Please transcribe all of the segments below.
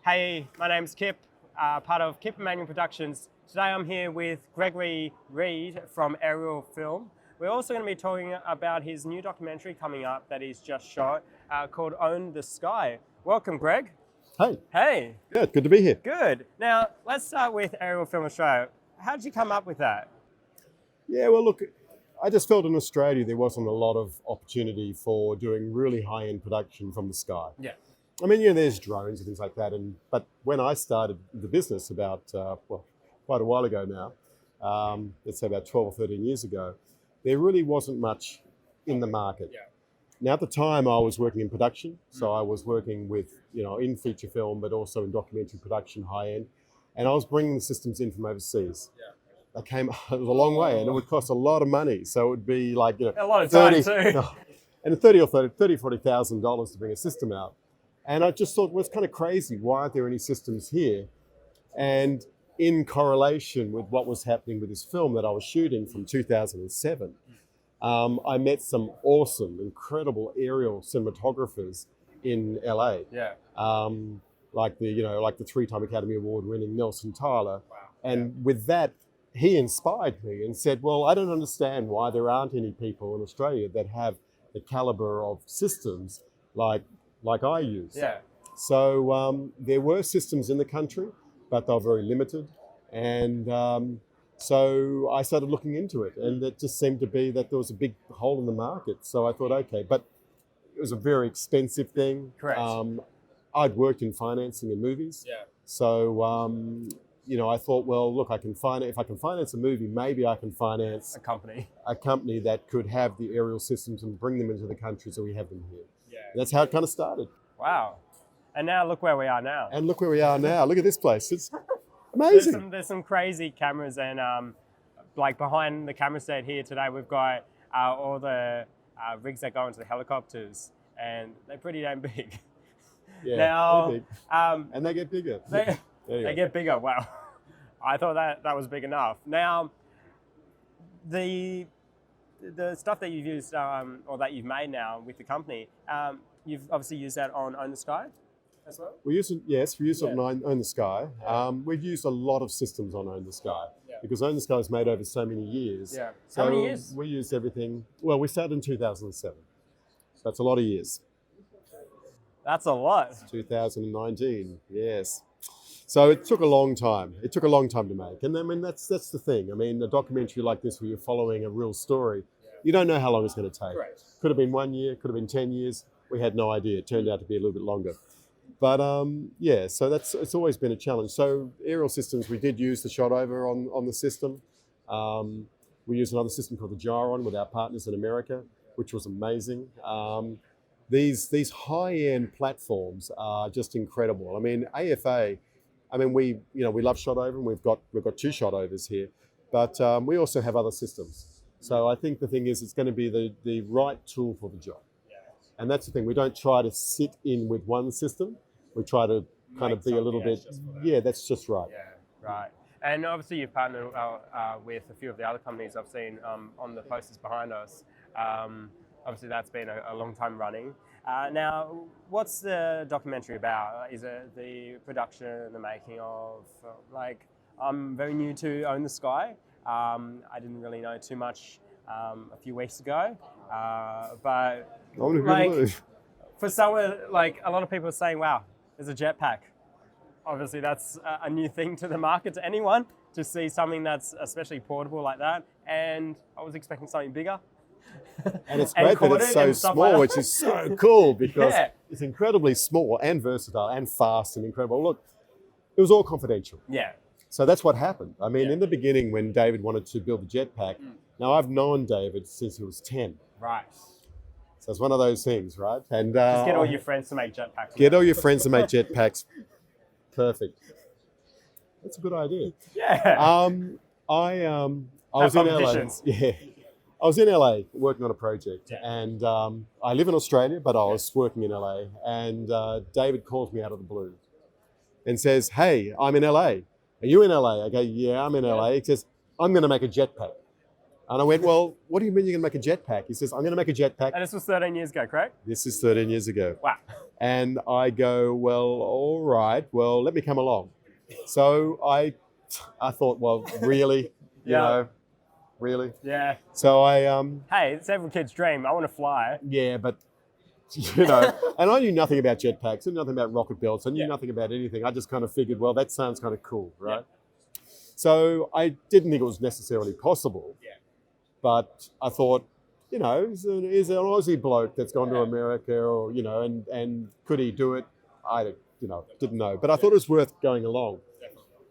Hey, my name's Kip, part of Kip and Manual Productions. Today I'm here with Gregory Reed from Aerial Film. We're also going to be talking about his new documentary coming up that he's just shot called Own the Sky. Welcome, Greg. Hey. Hey. Good to be here. Good. Now, let's start with Aerial Film Australia. How did you come up with that? Yeah, well, look, I just felt in Australia there wasn't a lot of opportunity for doing really high-end production from the sky. Yeah. I mean, there's drones and things like that, but when I started the business about, quite a while ago now, let's say about 12 or 13 years ago, there really wasn't much in the market. Yeah. Now, at the time, I was working in production, so I was working with, in feature film, but also in documentary production, high-end, and I was bringing the systems in from overseas. Yeah. They came it was a long way, and it would cost a lot of money. So it would be like, a lot of time too. And $40,000 to bring a system out. And I just thought, well, it's kind of crazy. Why aren't there any systems here? And in correlation with what was happening with this film that I was shooting from 2007, I met some awesome, incredible aerial cinematographers in LA. Yeah. Like the 3-time Academy Award winning Nelson Tyler. Wow. And with that, he inspired me and said, well, I don't understand why there aren't any people in Australia that have the caliber of systems like I use. Yeah. So there were systems in the country, but they were very limited. And so I started looking into it, and it just seemed to be that there was a big hole in the market. So I thought, okay, but it was a very expensive thing. Correct. I'd worked in financing in movies. Yeah. So, I thought, well, look, if I can finance a movie, maybe I can finance a company that could have the aerial systems and bring them into the country so we have them here. Yeah. And that's how it kind of started. Wow. And now look where we are now. And look where we are now. Look at this place. It's amazing. There's some crazy cameras, and like behind the camera set here today, we've got all the rigs that go into the helicopters, and they're pretty damn big. Yeah, now, they're big. And they get bigger. They get bigger. Wow. I thought that was big enough. Now, the stuff that you've used or that you've made now with the company, you've obviously used that on Own the Sky as well? We use it on Own the Sky. We've used a lot of systems on Own the Sky because Own the Sky was made over so many years. Yeah. So how many years? We used everything. Well, we started in 2007. So that's a lot of years. That's a lot. 2019, yes. So it took a long time. It took a long time to make. And I mean, that's the thing. I mean, a documentary like this where you're following a real story, you don't know how long it's going to take. Right. Could have been 1 year, could have been 10 years. We had no idea. It turned out to be a little bit longer. But so it's always been a challenge. So aerial systems, we did use the shot over on the system. We used another system called the Gyron with our partners in America, which was amazing. These high-end platforms are just incredible. I mean, AFA, we love shot over, and we've got 2 shot overs here, but we also have other systems. So I think the thing is, it's going to be the right tool for the job. And that's the thing. We don't try to sit in with one system. We try to kind of be a little bit, that's just right. Yeah, right. And obviously you've partnered with a few of the other companies I've seen on the posters behind us. Obviously that's been a long time running. Now, what's the documentary about? Is it the production, the making of, I'm very new to Own the Sky. I didn't really know too much a few weeks ago, but for someone, a lot of people are saying, wow, there's a JetPack. Obviously that's a new thing to the market, to anyone, to see something that's especially portable like that. And I was expecting something bigger. And it's great that it's so small, which is so cool because it's incredibly small and versatile and fast and incredible. Look, it was all confidential. Yeah. So that's what happened. I mean, in the beginning when David wanted to build the JetPack, now I've known David since he was 10. Right. So it's one of those things, right? And just get all your friends to make JetPacks. Get all your friends to make JetPacks. Perfect. That's a good idea. Yeah. I was in LA. Yeah. I was in LA working on a project, and I live in Australia, but I was working in LA, and David calls me out of the blue and says, hey, I'm in LA. Are you in LA? I go, yeah, I'm in LA. He says, I'm going to make a JetPack. And I went, well, what do you mean you're going to make a jetpack? He says, I'm going to make a jetpack. And this was 13 years ago, correct? This is 13 years ago. Wow. And I go, well, all right, well, let me come along. So I thought, well, really, you know, really? Yeah. So I, Hey, it's every kid's dream. I want to fly. yeah, but, you know, and I knew nothing about jetpacks, I knew nothing about rocket belts, I knew nothing about anything. I just kind of figured, well, that sounds kind of cool, right? Yeah. So I didn't think it was necessarily possible. Yeah. But I thought, you know, he's an Aussie bloke that's gone to America, or, you know, and could he do it? I, you know, didn't know. But I thought it was worth going along.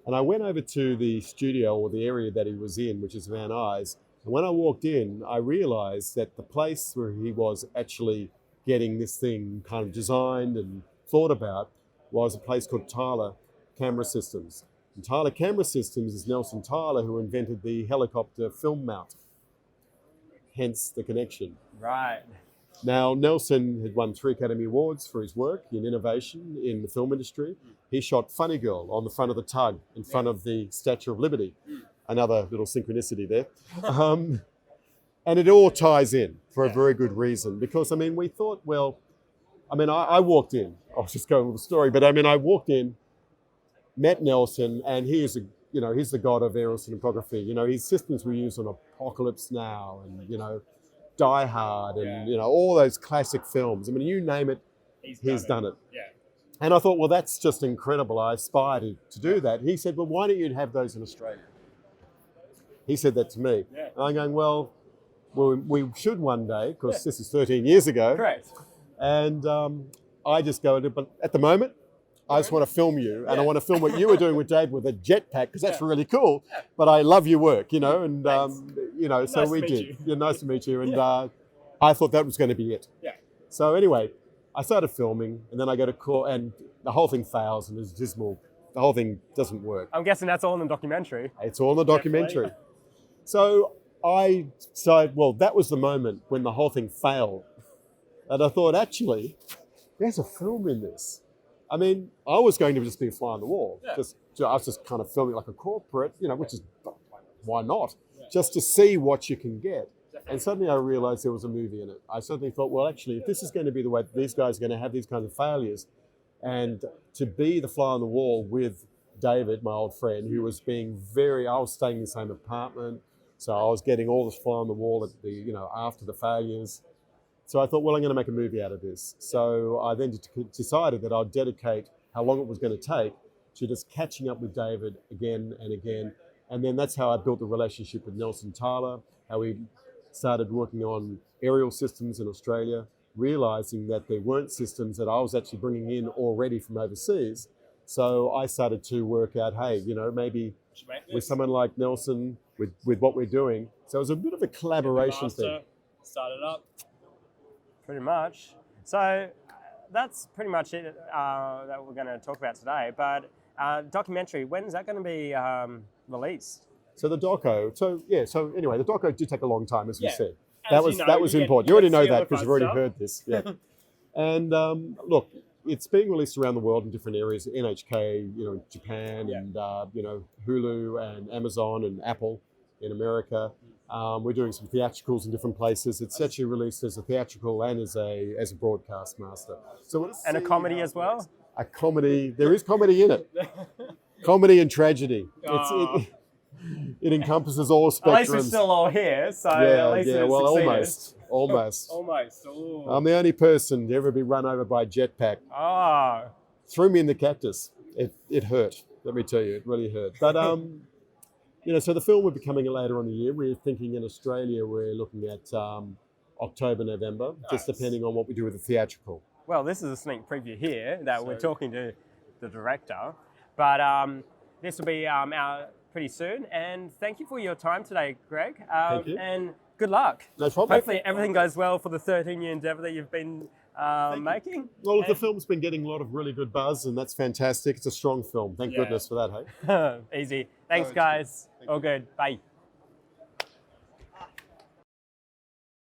And I went over to the studio, or the area that he was in, which is Van Nuys. And when I walked in, I realized that the place where he was actually getting this thing kind of designed and thought about was a place called Tyler Camera Systems. And Tyler Camera Systems is Nelson Tyler, who invented the helicopter film mount. Hence the connection. Right. Now, Nelson had won 3 Academy Awards for his work in innovation in the film industry. He shot Funny Girl on the front of the tug in front of the Statue of Liberty. Another little synchronicity there. And it all ties in for a very good reason, because, I mean, we thought, well, I mean, I walked in. I was just going with the story, but I mean, I walked in, met Nelson, and he is you know, he's the god of aerial cinematography. You know, his systems we use on Apocalypse Now and, you know, Die Hard and, you know, all those classic films. I mean, you name it, he's done it. Yeah. And I thought, well, that's just incredible. I aspire to do that. He said, well, why don't you have those in Australia? He said that to me. Yeah. And I'm going, well, we should one day, because this is 13 years ago. Correct. And I just go, but at the moment, I just want to film you, and I want to film what you were doing with Dave with a jetpack, because that's really cool. But I love your work, you know, and you know, so we did. Yeah, nice to meet you, and I thought that was going to be it. Yeah. So anyway, I started filming, and then I go to court, and the whole thing fails, and it's dismal. The whole thing doesn't work. I'm guessing that's all in the documentary. It's all in the documentary. So I decided, well, that was the moment when the whole thing failed, and I thought, actually, there's a film in this. I mean, I was going to just be a fly on the wall. I was just kind of filming like a corporate, you know, which is, why not? Just to see what you can get. And suddenly I realized there was a movie in it. I suddenly thought, well, actually, if this is going to be the way these guys are going to have these kinds of failures, and to be the fly on the wall with David, my old friend, who was being I was staying in the same apartment, so I was getting all this fly on the wall at the, you know, after the failures. So I thought, well, I'm going to make a movie out of this. So I then decided that I'd dedicate how long it was going to take to just catching up with David again and again. And then that's how I built the relationship with Nelson Tyler, how we started working on aerial systems in Australia, realizing that there weren't systems that I was actually bringing in already from overseas. So I started to work out, hey, you know, maybe with someone like Nelson, with what we're doing. So it was a bit of a collaboration thing. Started up. Pretty much. So that's pretty much it that we're going to talk about today. But documentary, when is that going to be released? So the DOCO. So anyway, the DOCO did take a long time, as we said. That was important. You already know that because you've already heard this. Yeah. And look, it's being released around the world in different areas. NHK, you know, in Japan, and you know, Hulu and Amazon and Apple in America. We're doing some theatricals in different places. It's actually released as a theatrical and as a broadcast master. So and a comedy as well? A comedy. There is comedy in it. Comedy and tragedy. It encompasses all spectrums. At least we're still all here, so at least well, almost. Ooh. I'm the only person to ever be run over by a jetpack. Threw me in the cactus. It hurt. Let me tell you, it really hurt. But you know, so the film will be coming later on in the year. We're thinking in Australia, we're looking at October, November, just depending on what we do with the theatrical. Well, this is a sneak preview here that we're talking to the director, but this will be out pretty soon. And thank you for your time today, Greg. Thank you. And good luck. No problem. Hopefully everything goes well for the 13-year endeavour that you've been making. Well, the film's been getting a lot of really good buzz, and that's fantastic. It's a strong film. Thank goodness for that, hey? Easy. Thanks, guys. All good. Bye.